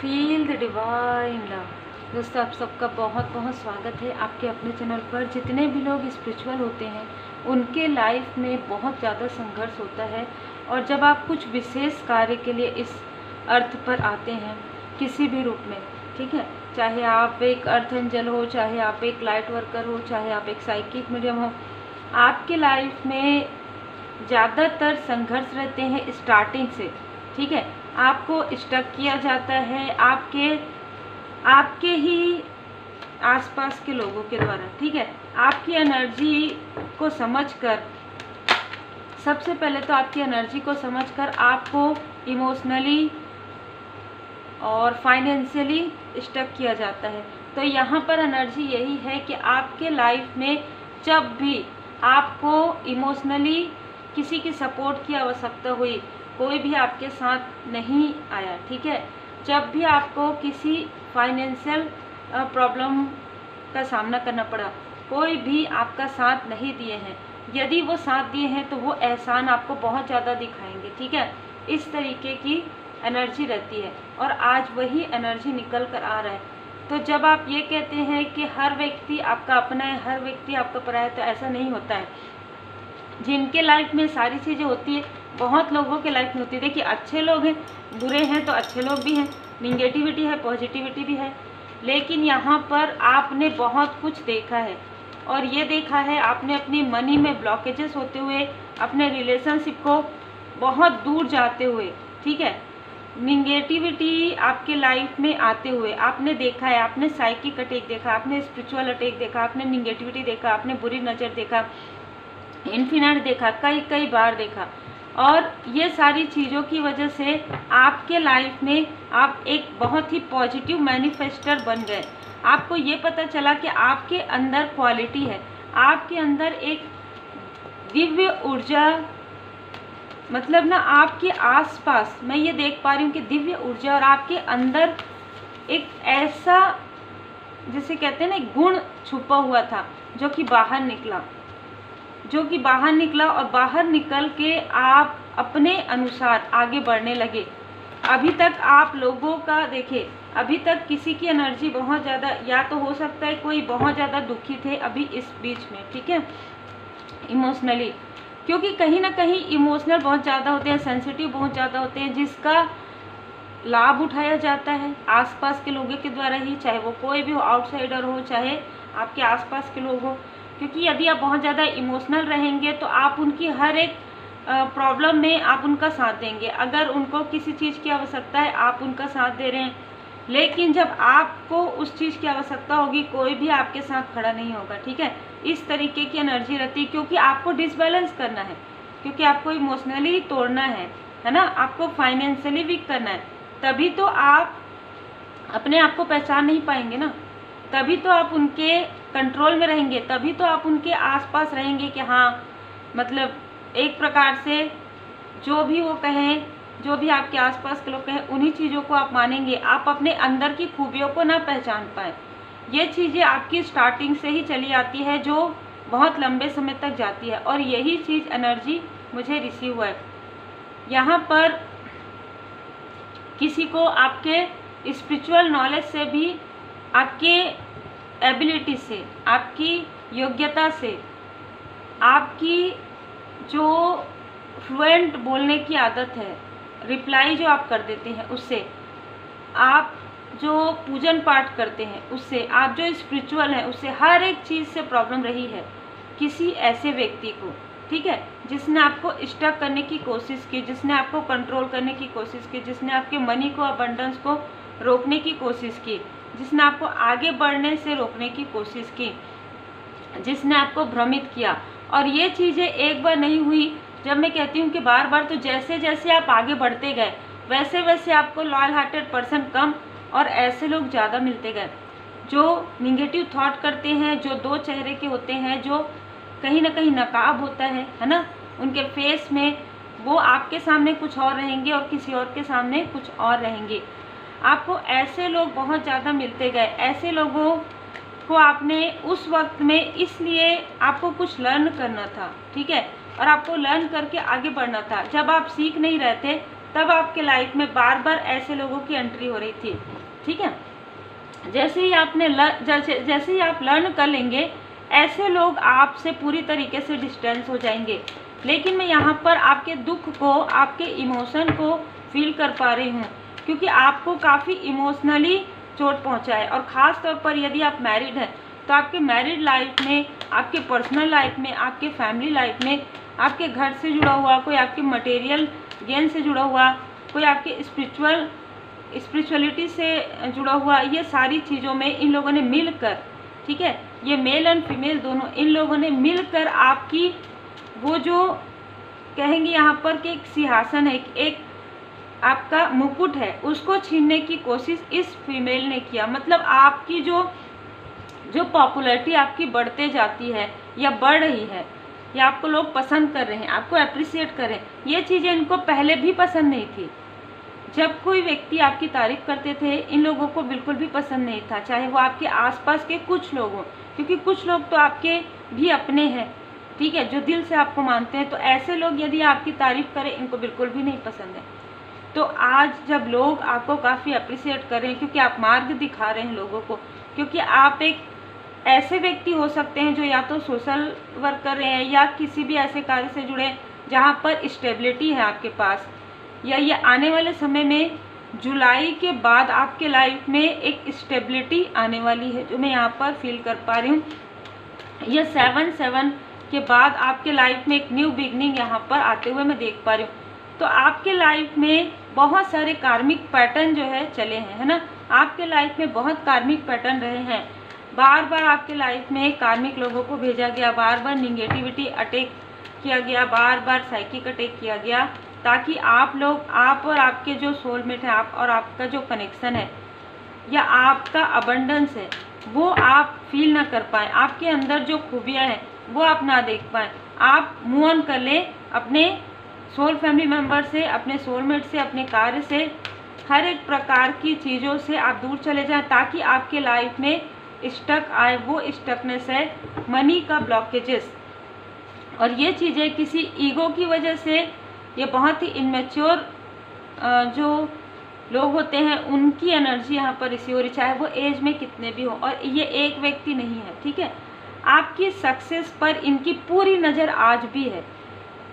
Feel the divine love. दोस्तों, आप सबका बहुत बहुत स्वागत है आपके अपने चैनल पर। जितने भी लोग स्पिरिचुअल होते हैं उनके लाइफ में बहुत ज़्यादा संघर्ष होता है, और जब आप कुछ विशेष कार्य के लिए इस अर्थ पर आते हैं किसी भी रूप में, ठीक है, चाहे आप एक अर्थ एंजल हो, चाहे आप एक लाइट वर्कर हो, चाहे आप एक साइकिक मीडियम हो, आपके लाइफ में ज़्यादातर संघर्ष रहते हैं स्टार्टिंग से। ठीक है, आपको स्टक किया जाता है आपके ही आसपास के लोगों के द्वारा। ठीक है, आपकी एनर्जी को समझकर, सबसे पहले तो आपकी एनर्जी को समझकर आपको इमोशनली और फाइनेंशियली स्टक किया जाता है। तो यहाँ पर एनर्जी यही है कि आपके लाइफ में जब भी आपको इमोशनली किसी की सपोर्ट की आवश्यकता हुई, कोई भी आपके साथ नहीं आया, ठीक है, जब भी आपको किसी फाइनेंशियल प्रॉब्लम का सामना करना पड़ा, कोई भी आपका साथ नहीं दिए हैं, यदि वो साथ दिए हैं तो वो एहसान आपको बहुत ज़्यादा दिखाएंगे। ठीक है, इस तरीके की एनर्जी रहती है और आज वही एनर्जी निकल कर आ रहा है। तो जब आप ये कहते हैं कि हर व्यक्ति आपका अपना है, हर व्यक्ति आपका पराया है, तो ऐसा नहीं होता है। जिनके लाइफ में सारी चीज़ें होती है, बहुत लोगों के लाइफ में होती है। देखिए, अच्छे लोग हैं, बुरे हैं तो अच्छे लोग भी हैं, निगेटिविटी है, पॉजिटिविटी भी है, लेकिन यहाँ पर आपने बहुत कुछ देखा है। और ये देखा है आपने अपनी मनी में ब्लॉकेजेस होते हुए, अपने रिलेशनशिप को बहुत दूर जाते हुए, ठीक है, निगेटिविटी आपके लाइफ में आते हुए आपने देखा है। आपने साइकिक अटैक देखा, आपने स्पिरिचुअल अटैक देखा, आपने निगेटिविटी देखा, आपने बुरी नज़र देखा, इन्फिनिट देखा, कई बार देखा। और ये सारी चीज़ों की वजह से आपके लाइफ में आप एक बहुत ही पॉजिटिव मैनिफेस्टर बन गए। आपको ये पता चला कि आपके अंदर क्वालिटी है, आपके अंदर एक दिव्य ऊर्जा, मतलब ना आपके आसपास मैं ये देख पा रही हूँ कि दिव्य ऊर्जा, और आपके अंदर एक ऐसा, जिसे कहते हैं ना, गुण छुपा हुआ था जो कि बाहर निकला और बाहर निकल के आप अपने अनुसार आगे बढ़ने लगे। अभी तक आप लोगों का देखिए, अभी तक किसी की एनर्जी बहुत ज़्यादा, या तो हो सकता है कोई बहुत ज़्यादा दुखी थे अभी इस बीच में, ठीक है, इमोशनली, क्योंकि कहीं ना कहीं इमोशनल बहुत ज़्यादा होते हैं, सेंसिटिव बहुत ज़्यादा होते हैं, जिसका लाभ उठाया जाता है आसपास के लोगों के द्वारा ही, चाहे वो कोई भी हो, आउटसाइडर हो, चाहे आपके आसपास के लोग हो। क्योंकि यदि आप बहुत ज़्यादा इमोशनल रहेंगे तो आप उनकी हर एक प्रॉब्लम में आप उनका साथ देंगे। अगर उनको किसी चीज़ की आवश्यकता है, आप उनका साथ दे रहे हैं, लेकिन जब आपको उस चीज़ की आवश्यकता होगी, कोई भी आपके साथ खड़ा नहीं होगा। ठीक है, इस तरीके की एनर्जी रहती है, क्योंकि आपको डिसबैलेंस करना है, क्योंकि आपको इमोशनली तोड़ना है ना, आपको फाइनेंशियली वीक करना है। तभी तो आप अपने आप को पहचान नहीं पाएंगे ना, तभी तो आप उनके कंट्रोल में रहेंगे, तभी तो आप उनके आसपास रहेंगे कि हाँ, मतलब एक प्रकार से जो भी वो कहें, जो भी आपके आसपास के लोग कहें, उन्हीं चीज़ों को आप मानेंगे। आप अपने अंदर की खूबियों को ना पहचान पाएँ। ये चीज़ें आपकी स्टार्टिंग से ही चली आती है, जो बहुत लंबे समय तक जाती है, और यही चीज़ एनर्जी मुझे रिसीव हुआ है। यहाँ पर किसी को आपके स्पिरिचुअल नॉलेज से भी, आपके एबिलिटी से, आपकी योग्यता से, आपकी जो फ्लुएंट बोलने की आदत है, रिप्लाई जो आप कर देते हैं उससे, आप जो पूजन पाठ करते हैं उससे, आप जो स्पिरिचुअल हैं उससे, हर एक चीज़ से प्रॉब्लम रही है किसी ऐसे व्यक्ति को, ठीक है, जिसने आपको स्टक करने की कोशिश की, जिसने आपको कंट्रोल करने की कोशिश की, जिसने आपके मनी को, अबंडेंस को रोकने की कोशिश की, जिसने आपको आगे बढ़ने से रोकने की कोशिश की, जिसने आपको भ्रमित किया। और ये चीज़ें एक बार नहीं हुई, जब मैं कहती हूँ कि बार बार, तो जैसे जैसे आप आगे बढ़ते गए वैसे वैसे आपको लॉयल हार्टेड पर्सन कम और ऐसे लोग ज़्यादा मिलते गए, जो निगेटिव थॉट करते हैं, जो दो चेहरे के होते हैं, जो कहीं ना कहीं नकाब होता है ना उनके फेस में, वो आपके सामने कुछ और रहेंगे और किसी और के सामने कुछ और रहेंगे। आपको ऐसे लोग बहुत ज़्यादा मिलते गए। ऐसे लोगों को आपने उस वक्त में, इसलिए आपको कुछ लर्न करना था, ठीक है, और आपको लर्न करके आगे बढ़ना था। जब आप सीख नहीं रहे थे तब आपके लाइफ में बार बार ऐसे लोगों की एंट्री हो रही थी। ठीक है, जैसे ही आप लर्न कर लेंगे, ऐसे लोग आपसे पूरी तरीके से डिस्टेंस हो जाएंगे। लेकिन मैं यहाँ पर आपके दुख को, आपके इमोशन को फील कर पा रही हूँ, क्योंकि आपको काफ़ी इमोशनली चोट पहुँचा है। और ख़ास तौर पर यदि आप मैरिड हैं तो आपके मैरिड लाइफ में, आपके पर्सनल लाइफ में, आपके फैमिली लाइफ में, आपके घर से जुड़ा हुआ कोई, आपके मटेरियल गेन से जुड़ा हुआ कोई, आपके स्पिरिचुअलिटी से जुड़ा हुआ, ये सारी चीज़ों में इन लोगों ने मिलकर, ठीक है, ये मेल एंड फीमेल दोनों, इन लोगों ने मिलकर आपकी वो जो कहेंगे यहाँ पर कि एक सिंहासन है, एक आपका मुकुट है, उसको छीनने की कोशिश इस फीमेल ने किया। मतलब आपकी जो पॉपुलैरिटी आपकी बढ़ते जाती है या बढ़ रही है, या आपको लोग पसंद कर रहे हैं, आपको अप्रिशिएट कर रहे हैं, ये चीज़ें इनको पहले भी पसंद नहीं थी। जब कोई व्यक्ति आपकी तारीफ़ करते थे, इन लोगों को बिल्कुल भी पसंद नहीं था, चाहे वो आपके आसपास के कुछ लोग हों, क्योंकि कुछ लोग तो आपके भी अपने हैं, ठीक है, जो दिल से आपको मानते हैं। तो ऐसे लोग यदि आपकी तारीफ़ करें, इनको बिल्कुल भी नहीं पसंद है। तो आज जब लोग आपको काफ़ी अप्रिशिएट कर रहे हैं, क्योंकि आप मार्ग दिखा रहे हैं लोगों को, क्योंकि आप एक ऐसे व्यक्ति हो सकते हैं जो या तो सोशल वर्क कर रहे हैं या किसी भी ऐसे कार्य से जुड़े जहाँ पर स्टेबिलिटी है आपके पास, या ये आने वाले समय में जुलाई के बाद आपके लाइफ में एक स्टेबिलिटी आने वाली है, जो मैं यहाँ पर फील कर पा रही हूँ। यह 7/7 के बाद आपके लाइफ में एक न्यू बिगनिंग यहाँ पर आते हुए मैं देख पा रही हूँ। तो आपके लाइफ में बहुत सारे कार्मिक पैटर्न जो है चले हैं, है ना, आपके लाइफ में बहुत कार्मिक पैटर्न रहे हैं। बार बार आपके लाइफ में कार्मिक लोगों को भेजा गया, बार बार निगेटिविटी अटैक किया गया, बार बार साइकिक अटैक किया गया, ताकि आप और आपके जो सोलमेट है, आप और आपका जो कनेक्शन है या आपका अबंडेंस है, वो आप फील ना कर पाएँ, आपके अंदर जो खूबियाँ हैं वो आप ना देख पाएँ। आप मूव ऑन कर लें अपने सोल फैमिली मेम्बर से, अपने सोलमेट से, अपने कार्य से, हर एक प्रकार की चीज़ों से आप दूर चले जाएं, ताकि आपके लाइफ में स्टक आए। वो स्टकनेस है मनी का ब्लॉकेजेस, और ये चीज़ें किसी ईगो की वजह से, ये बहुत ही इनमेच्योर जो लोग होते हैं उनकी एनर्जी यहाँ पर रिसीव हो रही, चाहे वो एज में कितने भी हो, और ये एक व्यक्ति नहीं है, ठीक है। आपकी सक्सेस पर इनकी पूरी नज़र आज भी है।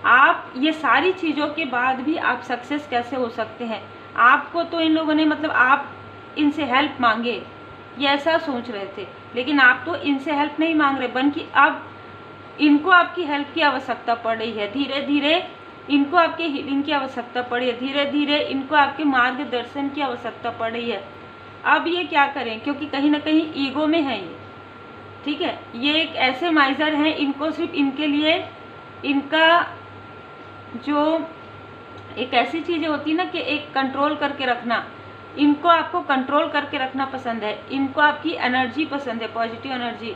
आप ये सारी चीज़ों के बाद भी आप सक्सेस कैसे हो सकते हैं? आपको तो इन लोगों ने, मतलब आप इनसे हेल्प मांगे, ये ऐसा सोच रहे थे, लेकिन आप तो इनसे हेल्प नहीं मांग रहे, बल्कि अब इनको आपकी हेल्प की आवश्यकता पड़ रही है। धीरे धीरे इनको आपके हीलिंग की आवश्यकता पड़ी है, धीरे धीरे इनको आपके मार्गदर्शन की आवश्यकता पड़ रही है। अब ये क्या करें, क्योंकि कहीं ना कहीं ईगो में है ये, ठीक है, ये एक ऐसे माइजर हैं, इनको सिर्फ इनके लिए, इनका जो एक ऐसी चीज़ें होती है ना कि एक कंट्रोल करके रखना, इनको आपको कंट्रोल करके रखना पसंद है, इनको आपकी एनर्जी पसंद है, पॉजिटिव एनर्जी।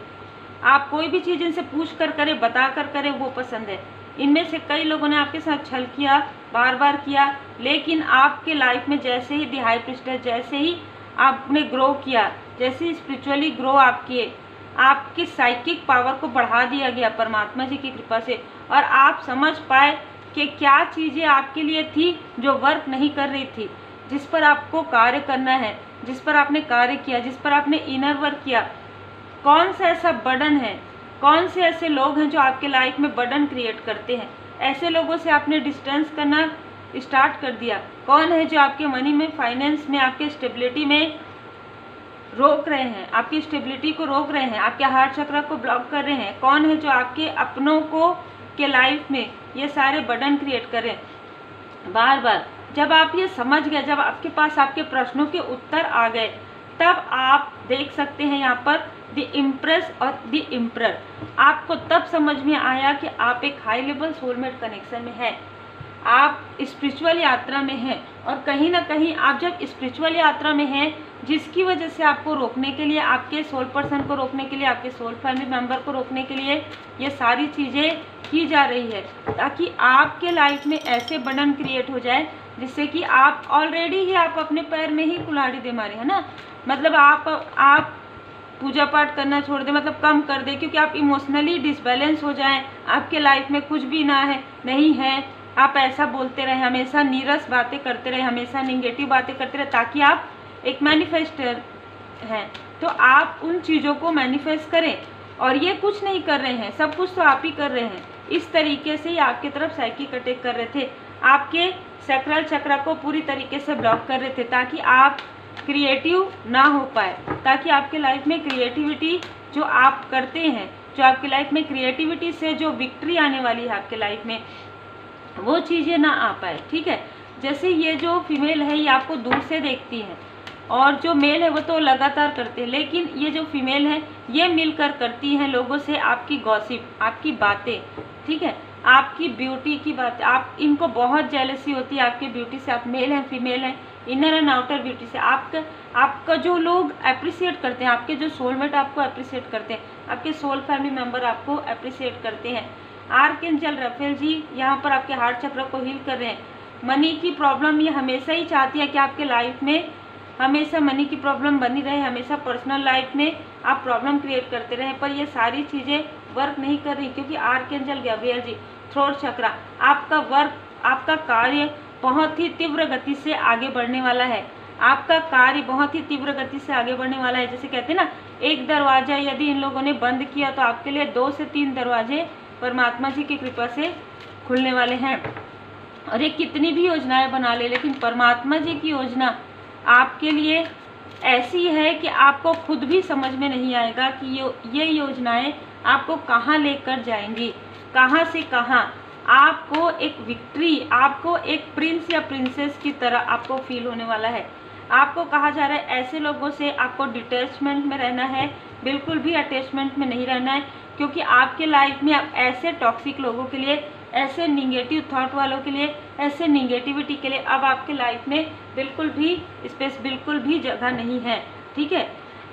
आप कोई भी चीज़ इनसे पूछ कर करें, बता कर करें, वो पसंद है। इनमें से कई लोगों ने आपके साथ छल किया, बार बार किया, लेकिन आपके लाइफ में जैसे ही दी हाई प्रीस्टेस, जैसे ही आपने ग्रो किया, जैसे ही स्पिरिचुअली ग्रो आप किए, आपकी साइकिक पावर को बढ़ा दिया गया परमात्मा जी की कृपा से, और आप समझ पाए कि क्या चीज़ें आपके लिए थी जो वर्क नहीं कर रही थी, जिस पर आपको कार्य करना है, जिस पर आपने कार्य किया, जिस पर आपने इनर वर्क किया। कौन सा ऐसा बर्डन है, कौन से ऐसे लोग हैं जो आपके लाइफ में बर्डन क्रिएट करते हैं, ऐसे लोगों से आपने डिस्टेंस करना स्टार्ट कर दिया। कौन है जो आपके मनी में, फाइनेंस में, आपके स्टेबिलिटी में रोक रहे हैं, आपकी स्टेबिलिटी को रोक रहे हैं, आपके हार्ट चक्र को ब्लॉक कर रहे हैं? कौन है जो आपके अपनों को के लाइफ में ये सारे बर्डन क्रिएट कर रहे हैं? बार बार जब आप ये समझ गए, जब आपके पास आपके प्रश्नों के उत्तर आ गए, तब आप देख सकते हैं यहाँ पर द इम्प्रेस और द इम्प्रर। आपको तब समझ में आया कि आप एक हाई लेवल सोलमेट कनेक्शन में हैं, आप स्पिरिचुअल यात्रा में हैं, और कहीं ना कहीं आप जब स्पिरिचुअल यात्रा में हैं, जिसकी वजह से आपको रोकने के लिए, आपके सोल पर्सन को रोकने के लिए, आपके सोल फैमिली मेम्बर को रोकने के लिए ये सारी चीज़ें की जा रही है, ताकि आपके लाइफ में ऐसे बर्डन क्रिएट हो जाए जिससे कि आप ऑलरेडी ही आप अपने पैर में ही कुल्हाड़ी दे मारे, है ना। मतलब आप पूजा पाठ करना छोड़ दें, मतलब कम कर दें, क्योंकि आप इमोशनली डिसबैलेंस हो जाएं, आपके लाइफ में कुछ भी ना है, नहीं है, आप ऐसा बोलते रहे, हमेशा नीरस बातें करते रहे, हमेशा निगेटिव बातें करते रहे, ताकि आप एक मैनिफेस्टर हैं तो आप उन चीज़ों को मैनिफेस्ट करें। और ये कुछ नहीं कर रहे हैं, सब कुछ तो आप ही कर रहे हैं। इस तरीके से ही आपकी तरफ साइकिक अटैक कर रहे थे, आपके सैक्रल चक्र को पूरी तरीके से ब्लॉक कर रहे थे, ताकि आप क्रिएटिव ना हो पाए, ताकि आपके लाइफ में क्रिएटिविटी जो आप करते हैं, जो आपकी लाइफ में क्रिएटिविटी से जो विक्ट्री आने वाली है आपके लाइफ में, वो चीज़ें ना आ पाए। ठीक है, जैसे ये जो फीमेल है ये आपको दूर से देखती है, और जो मेल है वो तो लगातार करते हैं, लेकिन ये जो फीमेल है ये मिलकर करती हैं लोगों से आपकी गॉसिप, आपकी बातें। ठीक है, आपकी ब्यूटी की बात, आप इनको बहुत जेलसी होती है आपकी ब्यूटी से। आप मेल हैं फीमेल हैं, इनर एंड आउटर ब्यूटी से आपका जो लोग अप्रिसिएट करते हैं, आपके जो सोलमेट आपको अप्रिसिएट करते हैं, आपके सोल फैमिली मेम्बर आपको अप्रिसिएट करते हैं। आर्कएंजल राफेल जी यहाँ पर आपके हार्ट चक्र को हील कर रहे हैं। मनी की प्रॉब्लम ये हमेशा ही चाहती है कि आपके लाइफ में हमेशा मनी की प्रॉब्लम बनी रहे, हमेशा पर्सनल लाइफ में आप प्रॉब्लम क्रिएट करते रहें, पर ये सारी चीज़ें वर्क नहीं कर रही, क्योंकि आर्कएंजल गैब्रियल जी थ्रोट चक्र, आपका वर्क, आपका कार्य बहुत ही तीव्र गति से आगे बढ़ने वाला है। आपका कार्य बहुत ही तीव्र गति से आगे बढ़ने वाला है। जैसे कहते हैं ना, एक दरवाजा यदि इन लोगों ने बंद किया तो आपके लिए 2 से 3 दरवाजे परमात्मा जी की कृपा से खुलने वाले हैं। और ये कितनी भी योजनाएं बना ले, लेकिन परमात्मा जी की योजना आपके लिए ऐसी है कि आपको खुद भी समझ में नहीं आएगा कि ये योजनाएं आपको कहाँ लेकर जाएंगी, कहाँ से कहाँ। आपको एक विक्ट्री, आपको एक प्रिंस या प्रिंसेस की तरह आपको फील होने वाला है। आपको कहा जा रहा है ऐसे लोगों से आपको डिटैचमेंट में रहना है, बिल्कुल भी अटैचमेंट में नहीं रहना है, क्योंकि आपके लाइफ में अब ऐसे टॉक्सिक लोगों के लिए, ऐसे निगेटिव थॉट वालों के लिए, ऐसे निगेटिविटी के लिए अब आपके लाइफ में बिल्कुल भी स्पेस, बिल्कुल भी जगह नहीं है। ठीक है,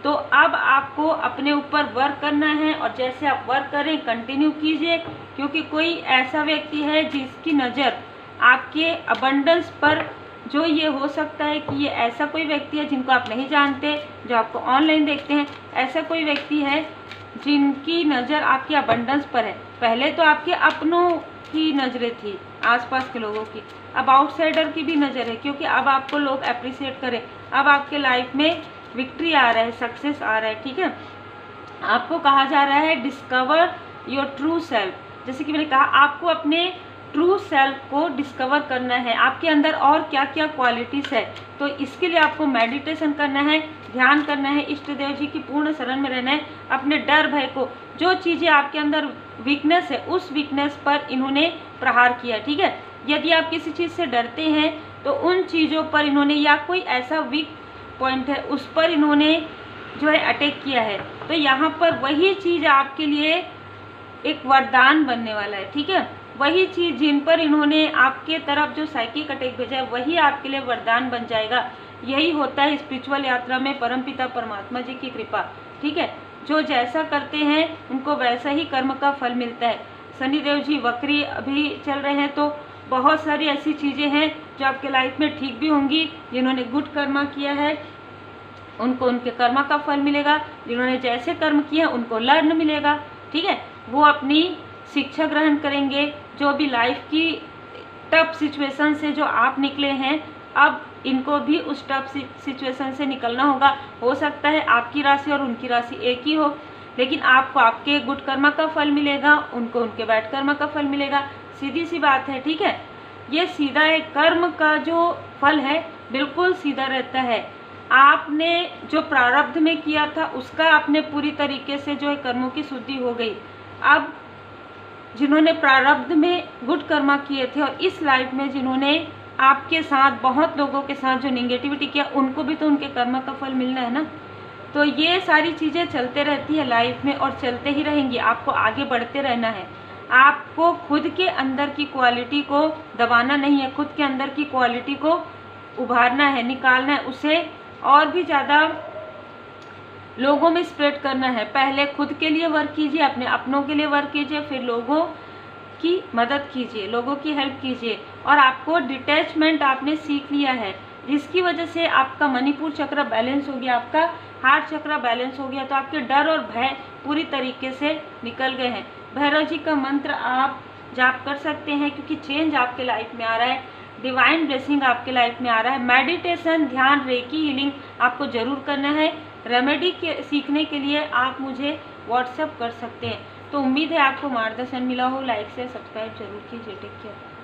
तो अब आपको अपने ऊपर वर्क करना है, और जैसे आप वर्क करें कंटिन्यू कीजिए, क्योंकि कोई ऐसा व्यक्ति है जिसकी नज़र आपके अबंडेंस पर, जो ये हो सकता है कि ये ऐसा कोई व्यक्ति है जिनको आप नहीं जानते, जो आपको ऑनलाइन देखते हैं, ऐसा कोई व्यक्ति है जिनकी नज़र आपके अबंडेंस पर है। पहले तो आपके अपनों की नज़रें थी, आसपास के लोगों की, अब आउटसाइडर की भी नज़र है, क्योंकि अब आपको लोग अप्रिसिएट करें, अब आपके लाइफ में विक्ट्री आ रहा है, सक्सेस आ रहा है। ठीक है, आपको कहा जा रहा है डिस्कवर योर ट्रू सेल्फ। जैसे कि मैंने कहा, आपको अपने ट्रू सेल्फ को डिस्कवर करना है, आपके अंदर और क्या क्या क्वालिटीज़ है। तो इसके लिए आपको मेडिटेशन करना है, ध्यान करना है, इष्ट देव जी की पूर्ण शरण में रहना है। अपने डर भय को, जो चीज़ें आपके अंदर वीकनेस है, उस वीकनेस पर इन्होंने प्रहार किया। ठीक है, यदि आप किसी चीज़ से डरते हैं तो उन चीज़ों पर इन्होंने, या कोई ऐसा वीक पॉइंट है उस पर इन्होंने जो है अटैक किया है, तो यहाँ पर वही चीज़ आपके लिए एक वरदान बनने वाला है। ठीक है, वही चीज़ जिन पर इन्होंने आपके तरफ जो साइकिक अटैक भेजा है, वही आपके लिए वरदान बन जाएगा। यही होता है स्पिरिचुअल यात्रा में परमपिता परमात्मा जी की कृपा। ठीक है, जो जैसा करते हैं उनको वैसा ही कर्म का फल मिलता है। शनिदेव जी वक्री अभी चल रहे हैं, तो बहुत सारी ऐसी चीज़ें हैं जो आपके लाइफ में ठीक भी होंगी। जिन्होंने गुड कर्मा किया है उनको उनके कर्मा का फल मिलेगा, जिन्होंने जैसे कर्म किए हैं उनको लर्न मिलेगा। ठीक है, वो अपनी शिक्षा ग्रहण करेंगे। जो भी लाइफ की टफ सिचुएशन से जो आप निकले हैं, अब इनको भी उस टफ सिचुएशन से निकलना होगा। हो सकता है आपकी राशि और उनकी राशि एक ही हो, लेकिन आपको आपके गुड कर्मा का फल मिलेगा, उनको उनके बैड कर्मा का फल मिलेगा। सीधी सी बात है। ठीक है, ये सीधा है, कर्म का जो फल है बिल्कुल सीधा रहता है। आपने जो प्रारब्ध में किया था उसका आपने पूरी तरीके से जो है कर्मों की शुद्धि हो गई। अब जिन्होंने प्रारब्ध में गुड कर्मा किए थे और इस लाइफ में जिन्होंने आपके साथ, बहुत लोगों के साथ जो निगेटिविटी किया, उनको भी तो उनके कर्म का फल मिलना है ना। तो ये सारी चीज़ें चलते रहती है लाइफ में और चलते ही रहेंगी। आपको आगे बढ़ते रहना है। आपको खुद के अंदर की क्वालिटी को दबाना नहीं है, खुद के अंदर की क्वालिटी को उभारना है, निकालना है, उसे और भी ज़्यादा लोगों में स्प्रेड करना है। पहले खुद के लिए वर्क कीजिए, अपने अपनों के लिए वर्क कीजिए, फिर लोगों की मदद कीजिए, लोगों की हेल्प कीजिए। और आपको डिटैचमेंट आपने सीख लिया है, जिसकी वजह से आपका मणिपुर चक्र बैलेंस हो गया, आपका हार्ट चक्र बैलेंस हो गया, तो आपके डर और भय पूरी तरीके से निकल गए हैं। भैरव जी का मंत्र आप जाप कर सकते हैं, क्योंकि चेंज आपके लाइफ में आ रहा है, डिवाइन ब्लेसिंग आपके लाइफ में आ रहा है। मेडिटेशन, ध्यान, रेकी हीलिंग आपको ज़रूर करना है। रेमेडी के सीखने के लिए आप मुझे व्हाट्सएप कर सकते हैं। तो उम्मीद है आपको मार्गदर्शन मिला हो। लाइक से सब्सक्राइब जरूर कीजिए। Take care.